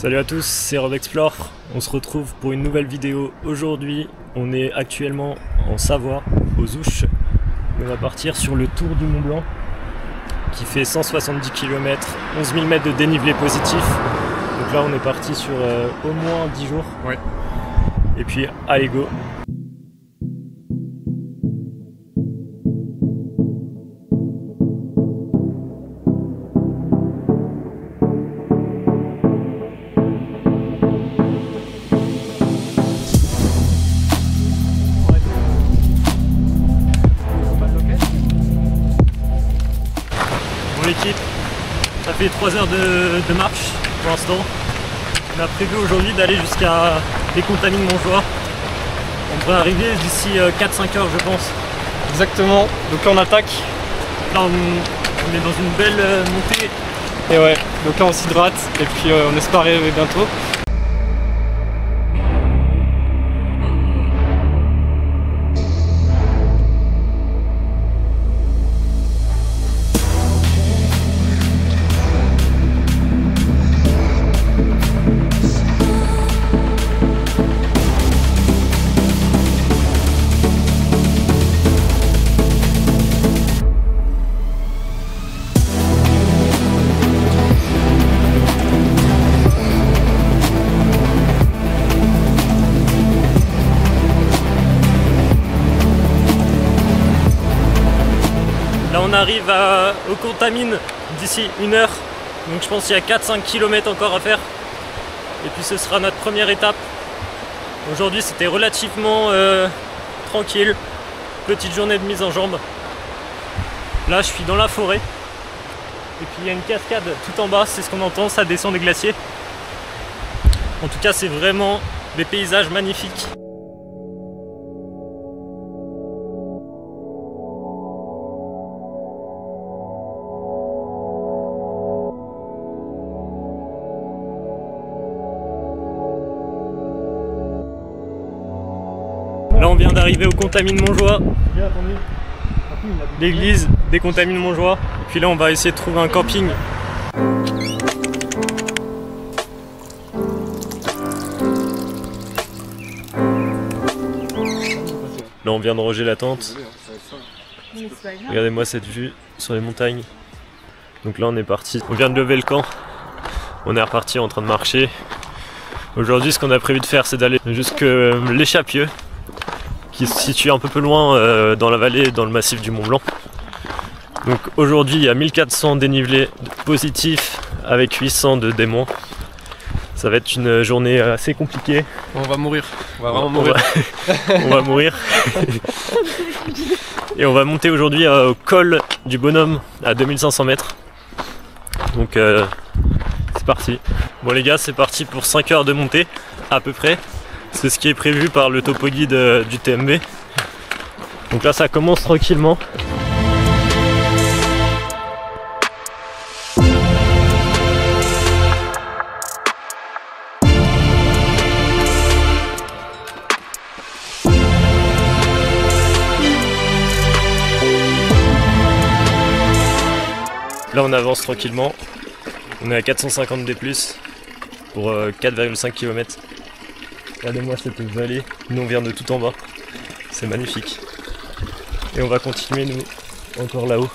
Salut à tous, c'est Rob Explore. On se retrouve pour une nouvelle vidéo aujourd'hui. On est actuellement en Savoie, aux Ouches. On va partir sur le tour du Mont Blanc qui fait 170 km, 11 000 mètres de dénivelé positif. Donc là on est parti sur au moins 10 jours. Ouais. Et puis allez go. L'équipe, ça fait 3 heures de marche pour l'instant. On a prévu aujourd'hui d'aller jusqu'à les Contamines Montjoie. On devrait arriver d'ici 4-5 heures je pense. Exactement, donc là on attaque. Là on est dans une belle montée. Et ouais, donc là on s'hydrate et puis on espère arriver bientôt. Là on arrive aux Contamines d'ici 1 heure, donc je pense qu'il y a 4-5 km encore à faire. Et puis ce sera notre première étape. Aujourd'hui c'était relativement tranquille, petite journée de mise en jambe. Là je suis dans la forêt, et puis il y a une cascade tout en bas, c'est ce qu'on entend, ça descend des glaciers. En tout cas c'est vraiment des paysages magnifiques. Là on vient d'arriver aux Contamines Montjoie, l'église des Contamines Montjoie. Et puis là on va essayer de trouver un camping. Là on vient de ranger la tente. Regardez-moi cette vue sur les montagnes. Donc là on est parti, on vient de lever le camp. On est reparti en train de marcher. Aujourd'hui ce qu'on a prévu de faire c'est d'aller jusqu'à l'Échapieux, qui se situe un peu plus loin dans la vallée, dans le massif du Mont Blanc. Donc aujourd'hui il y a 1400 dénivelés positifs avec 800 de démons. Ça va être une journée assez compliquée. On va mourir, on va vraiment mourir. On va mourir. Et on va monter aujourd'hui au col du Bonhomme à 2500 mètres. Donc c'est parti. Bon les gars, c'est parti pour 5 heures de montée à peu près. C'est ce qui est prévu par le topo guide du TMB. Donc là ça commence tranquillement. Là on avance tranquillement. On est à 450 D+, pour 4,5 km. Regardez-moi cette vallée, nous on vient de tout en bas, c'est magnifique. Et on va continuer nous, encore là-haut.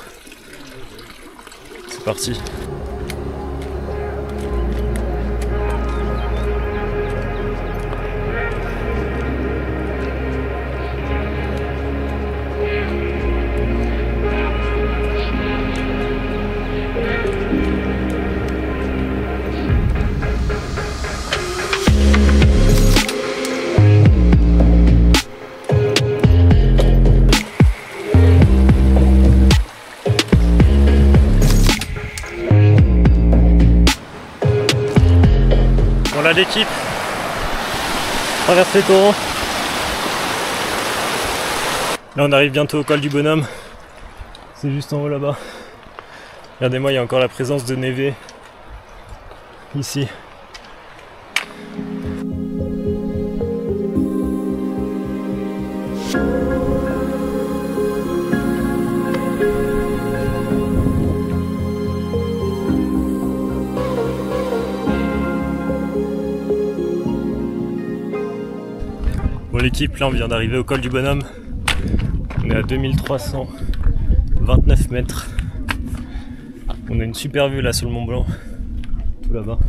C'est parti. Voilà l'équipe, traverse les torrents. Là on arrive bientôt au col du Bonhomme, c'est juste en haut là-bas. Regardez-moi, il y a encore la présence de névé ici. l'équipe, là on vient d'arriver au col du Bonhomme. On est à 2329 mètres. On a une super vue là sur le Mont Blanc, tout là-bas.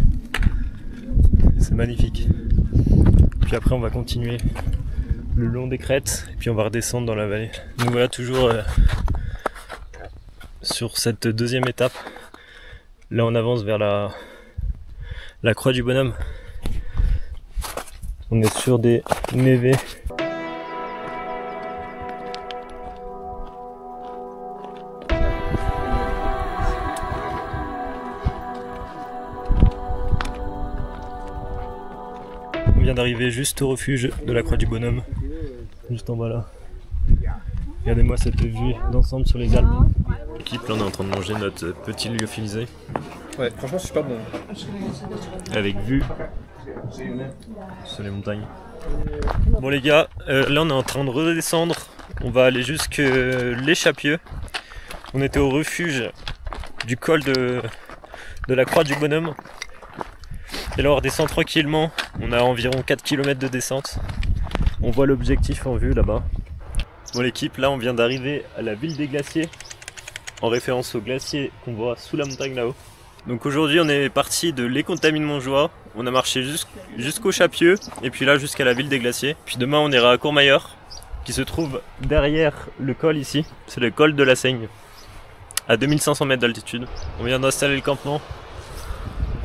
C'est magnifique. Puis après on va continuer le long des crêtes et puis on va redescendre dans la vallée. Donc voilà, toujours sur cette deuxième étape. Là on avance vers la croix du Bonhomme. On est sur des névés. On vient d'arriver juste au refuge de la croix du Bonhomme, juste en bas là. Regardez-moi cette vue d'ensemble sur les Alpes. L'équipe, là on est en train de manger notre petit lyophilisé. Ouais, franchement super bon. Avec vue sur les montagnes. Bon les gars, là on est en train de redescendre. On va aller jusque l'Échapieux. On était au refuge du col de la croix du Bonhomme. Et là on redescend tranquillement. On a environ 4 km de descente. On voit l'objectif en vue là-bas. Bon l'équipe, là on vient d'arriver à la ville des glaciers, en référence au glacier qu'on voit sous la montagne là-haut. Donc aujourd'hui on est parti de l'Écontamine-Montjoie, on a marché jusqu'au Chapieux et puis là jusqu'à la ville des glaciers. Puis demain on ira à Courmayeur, qui se trouve derrière le col ici, c'est le col de la Seigne, à 2500 mètres d'altitude. On vient d'installer le campement,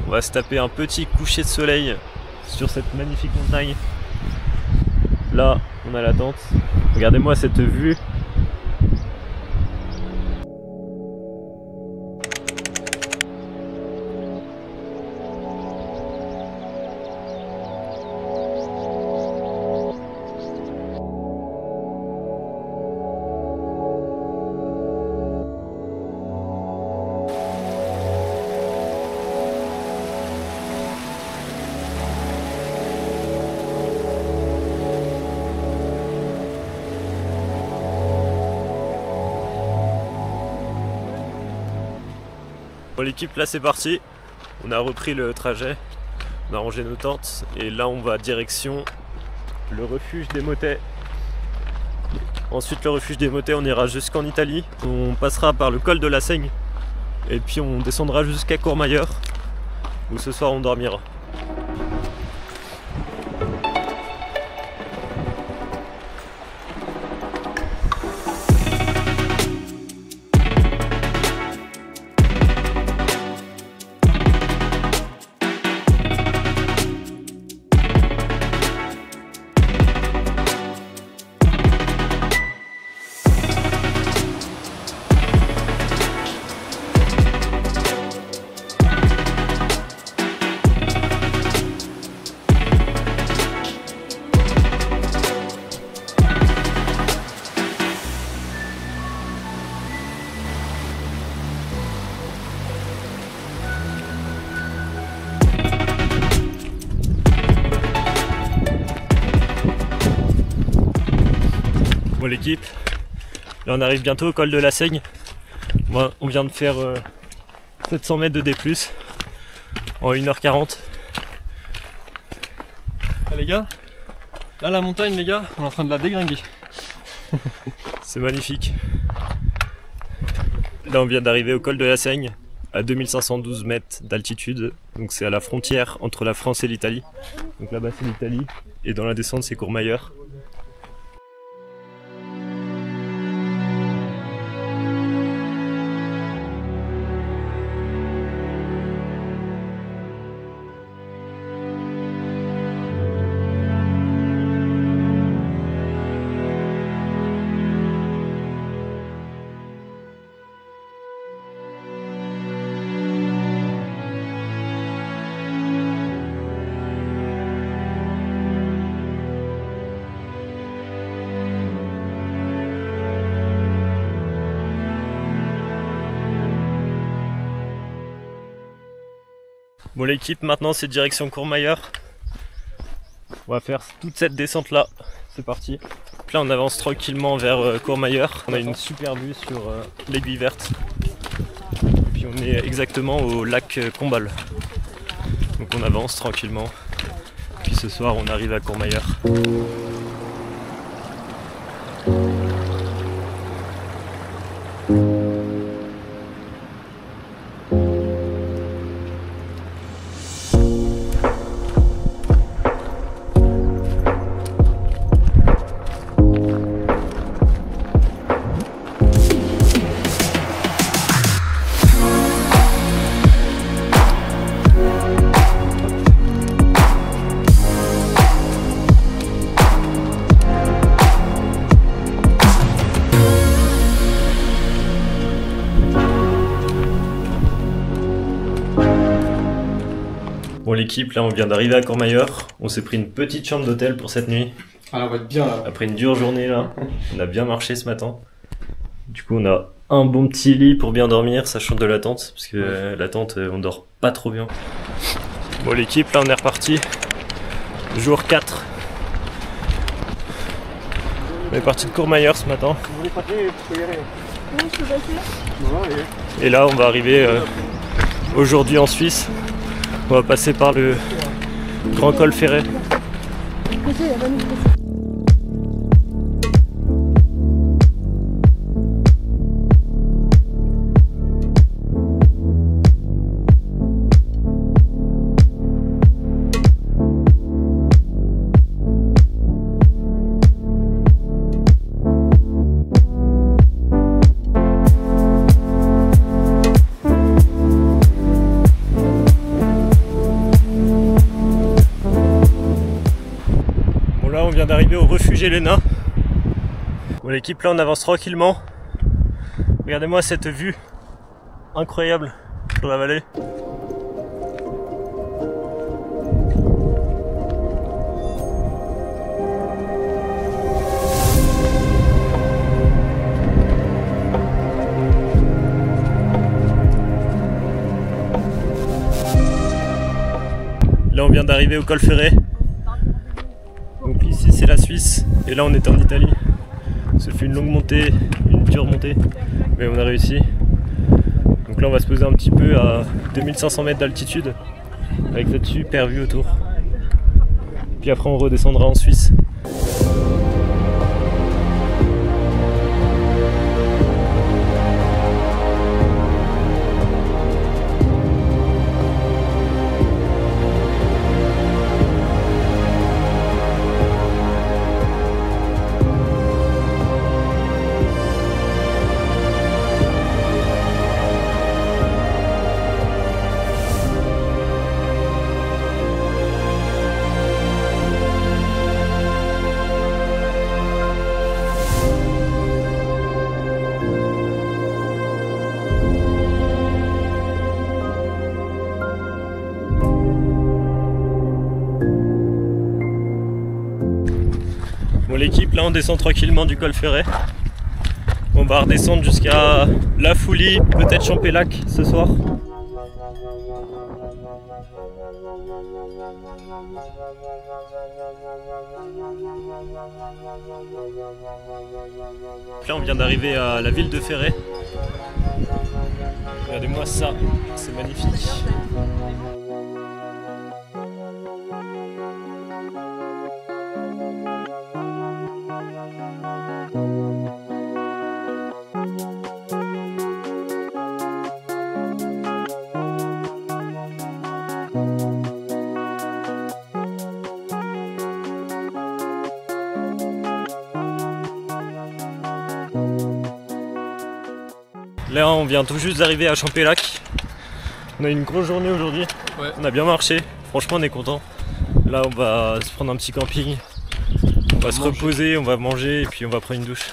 on va se taper un petit coucher de soleil sur cette magnifique montagne. Là on a la tente, regardez-moi cette vue. Bon l'équipe, là c'est parti, on a repris le trajet, on a rangé nos tentes et là on va direction le refuge des Motets. Ensuite le refuge des Motets, on ira jusqu'en Italie, on passera par le col de la Seigne et puis on descendra jusqu'à Courmayeur où ce soir on dormira. Bon l'équipe, là on arrive bientôt au col de la Seigne. Bon, on vient de faire 700 mètres de D+, en 1h40. Ah, les gars, là la montagne les gars, on est en train de la dégringuer. C'est magnifique. Là on vient d'arriver au col de la Seigne, à 2512 mètres d'altitude. Donc c'est à la frontière entre la France et l'Italie. Donc là-bas c'est l'Italie, et dans la descente c'est Courmayeur. Bon l'équipe, maintenant c'est direction Courmayeur. On va faire toute cette descente là, c'est parti. Là on avance tranquillement vers Courmayeur. On a une super vue sur l'Aiguille Verte. Et puis on est exactement au lac Combal. Donc on avance tranquillement. Puis ce soir on arrive à Courmayeur. l'équipe, là on vient d'arriver à Courmayeur. On s'est pris une petite chambre d'hôtel pour cette nuit. Ah, on va être bien là. Après une dure journée là, on a bien marché ce matin. Du coup on a un bon petit lit pour bien dormir, sachant de la tente, parce que la tente on dort pas trop bien. Bon l'équipe, là on est reparti. Jour 4. On est parti de Courmayeur ce matin. Et là on va arriver aujourd'hui en Suisse. On va passer par le grand col ferré. On vient d'arriver au refuge Helena. Bon l'équipe, là on avance tranquillement. Regardez-moi cette vue incroyable sur la vallée. Là on vient d'arriver au col ferré. Donc ici c'est la Suisse et là on est en Italie. Ça fait une longue montée, une dure montée, mais on a réussi. Donc là on va se poser un petit peu à 2500 mètres d'altitude avec cette super vue autour. Puis après on redescendra en Suisse. Bon l'équipe, là on descend tranquillement du col ferré. On va redescendre jusqu'à La Foulie, peut-être Champélac ce soir. Là on vient d'arriver à la ville de Ferré. Regardez-moi ça, c'est magnifique. Là on vient tout juste d'arriver à Champélac. On a eu une grosse journée aujourd'hui, On a bien marché, franchement on est content. Là on va se prendre un petit camping, on va se reposer, on va manger et puis on va prendre une douche.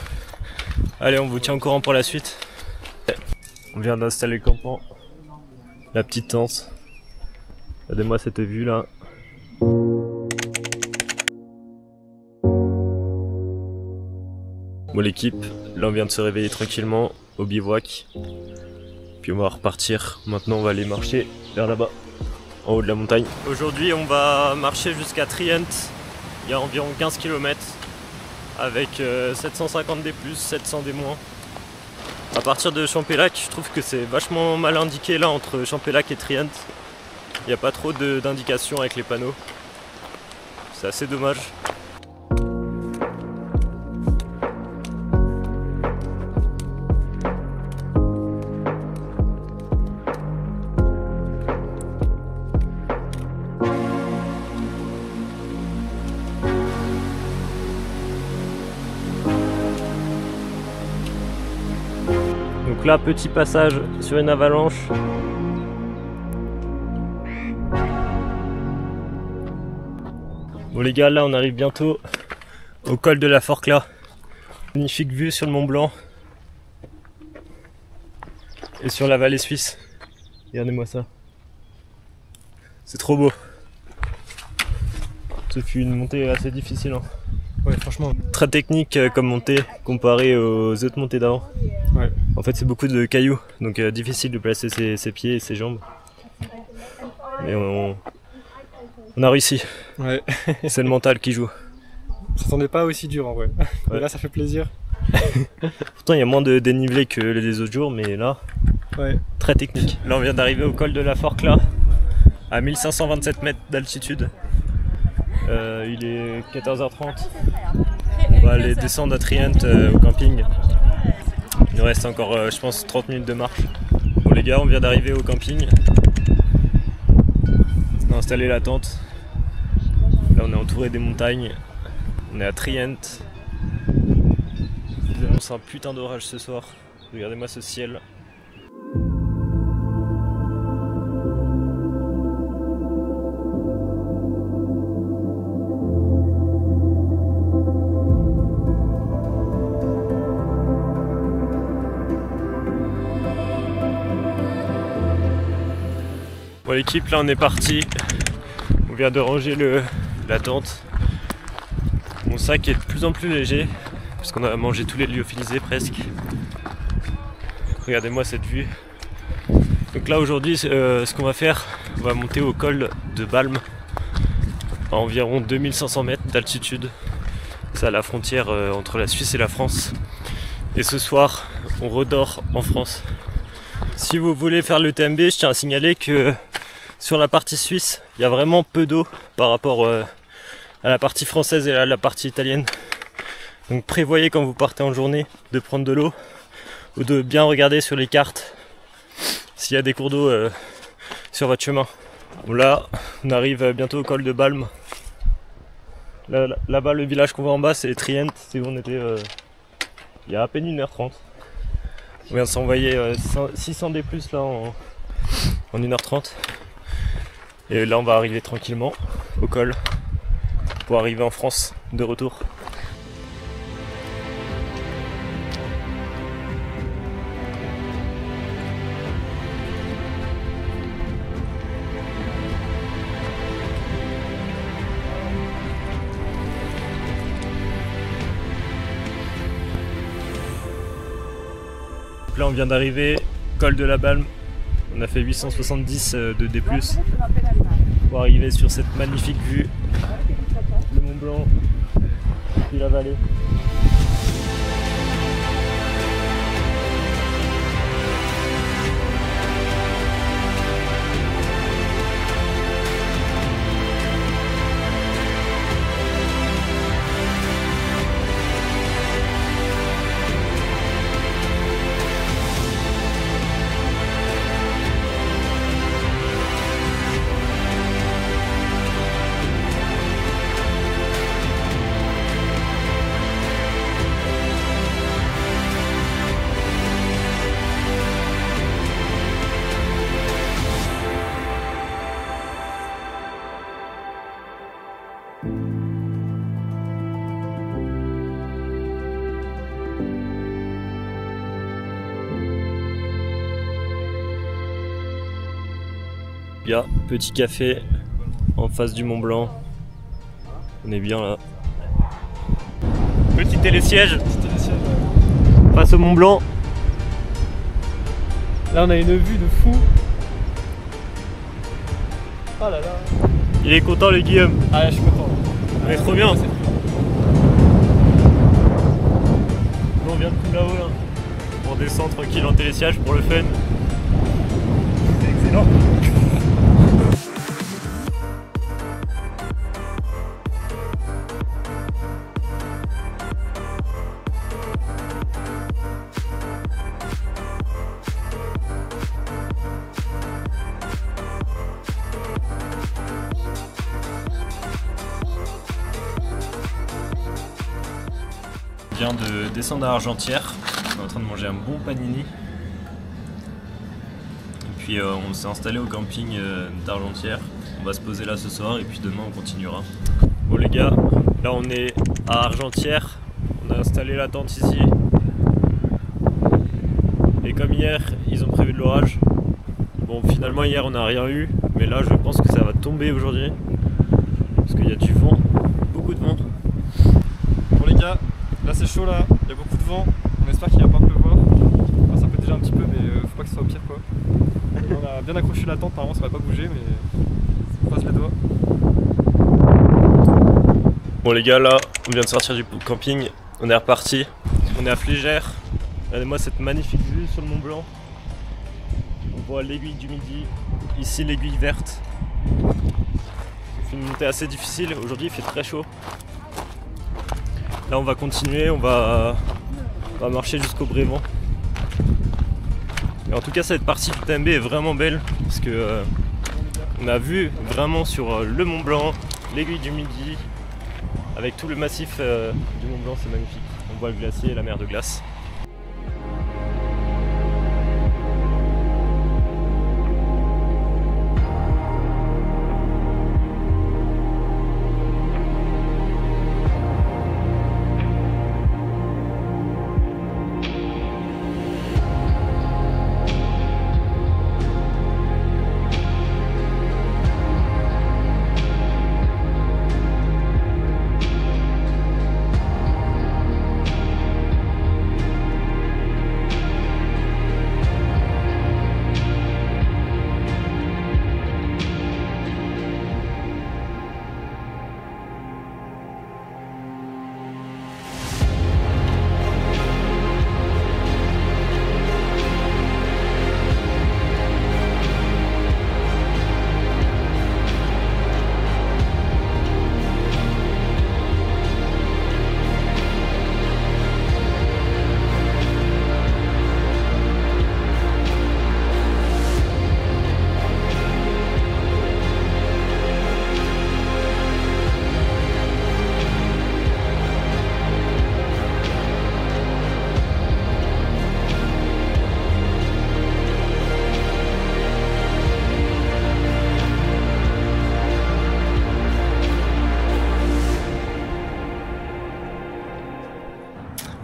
Allez, on vous tient au courant pour la suite. On vient d'installer le campement, la petite tente. Regardez-moi cette vue là. Bon l'équipe, là on vient de se réveiller tranquillement au bivouac. Puis on va repartir. Maintenant on va aller marcher vers là-bas, en haut de la montagne. Aujourd'hui on va marcher jusqu'à Trient. Il y a environ 15 km avec 750 des plus, 700 des moins. À partir de Champélac, je trouve que c'est vachement mal indiqué là entre Champélac et Trient. Il n'y a pas trop d'indications avec les panneaux. C'est assez dommage. Donc là, petit passage sur une avalanche. Bon les gars, là on arrive bientôt au col de la Forclaz. Magnifique vue sur le Mont Blanc et sur la vallée suisse. Regardez-moi ça. C'est trop beau. Ce fut une montée assez difficile. Hein. Ouais, franchement. Très technique comme montée comparée aux autres montées d'avant. Ouais. En fait, c'est beaucoup de cailloux, donc difficile de placer ses pieds et ses jambes. Mais on a réussi. Ouais. C'est le mental qui joue. On s'attendait pas aussi dur en vrai. Ouais. Là, ça fait plaisir. Pourtant, il y a moins de dénivelé que les autres jours, mais là, ouais. Très technique. Là, on vient d'arriver au col de la Forclaz, à 1527 mètres d'altitude. Il est 14h30. On va aller descendre à Trient au camping. Il nous reste encore, je pense, 30 minutes de marche. Bon les gars, on vient d'arriver au camping. On a installé la tente. Là, on est entouré des montagnes. On est à Trient. Il annonce un putain d'orage ce soir. Regardez-moi ce ciel. Bon l'équipe, là on est parti. On vient de ranger la tente. Mon sac est de plus en plus léger parce qu'on a mangé tous les lyophilisés presque. Regardez-moi cette vue. Donc là aujourd'hui ce qu'on va faire, on va monter au col de Balme à environ 2500 mètres d'altitude. C'est à la frontière entre la Suisse et la France. Et ce soir on redort en France. Si vous voulez faire le TMB, je tiens à signaler que sur la partie suisse, il y a vraiment peu d'eau par rapport à la partie française et à la partie italienne. Donc prévoyez quand vous partez en journée de prendre de l'eau ou de bien regarder sur les cartes s'il y a des cours d'eau sur votre chemin. Bon, là, on arrive bientôt au col de Balme. Là-bas, le village qu'on voit en bas, c'est Trient. C'est où on était il y a à peine 1h30. On vient de s'envoyer 600 D+, là en 1h30. Et là on va arriver tranquillement au col pour arriver en France de retour. Là on vient d'arriver, col de la Balme. On a fait 870 de D+, pour arriver sur cette magnifique vue, le Mont Blanc, puis la vallée. Il y a petit café en face du Mont Blanc. On est bien là. Petit télésiège face au Mont Blanc. Là on a une vue de fou. Oh là là. Il est content le Guillaume. Ah je suis content. On est trop bien. Bon, on vient de tout là-haut là. On descend tranquille en télésiège pour le fun. C'est excellent. On vient de descendre à Argentière, on est en train de manger un bon panini. Et puis on s'est installé au camping d'Argentière. On va se poser là ce soir et puis demain on continuera. Bon les gars, là on est à Argentière, on a installé la tente ici. Et comme hier, ils ont prévu de l'orage. Bon finalement hier on n'a rien eu, mais là je pense que ça va tomber aujourd'hui. Parce qu'il y a du vent. c'est chaud là, il y a beaucoup de vent, on espère qu'il va pas pleuvoir. Enfin, ça peut déjà un petit peu mais faut pas que ce soit pire quoi. On a bien accroché la tente, normalement ça va pas bouger mais on passe les doigts. Bon les gars, là on vient de sortir du camping, on est reparti, on est à Flégère. Regardez-moi cette magnifique vue sur le Mont Blanc. On voit l'aiguille du Midi, ici l'aiguille verte. C'est une montée assez difficile, aujourd'hui il fait très chaud. Là on va continuer, on va marcher jusqu'au Brévent. Et en tout cas cette partie du TMB est vraiment belle parce que on a vu vraiment sur le Mont Blanc, l'aiguille du Midi, avec tout le massif du Mont Blanc, c'est magnifique. On voit le glacier et la mer de glace.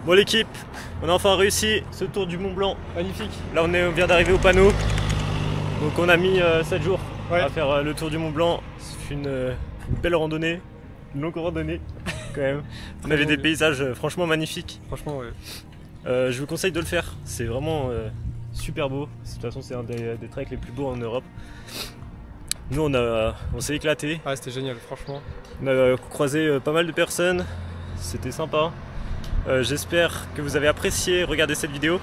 Bon l'équipe, on a enfin réussi ce tour du Mont Blanc. Magnifique. Là on vient d'arriver au panneau. Donc on a mis 7 jours ouais. à faire le tour du Mont Blanc. C'est une belle randonnée, une longue randonnée quand même. On avait des paysages franchement magnifiques. Franchement ouais. Je vous conseille de le faire, c'est vraiment super beau. De toute façon c'est un des treks les plus beaux en Europe. Nous on s'est éclaté. Ah c'était génial franchement. On a croisé pas mal de personnes, c'était sympa. J'espère que vous avez apprécié regarder cette vidéo.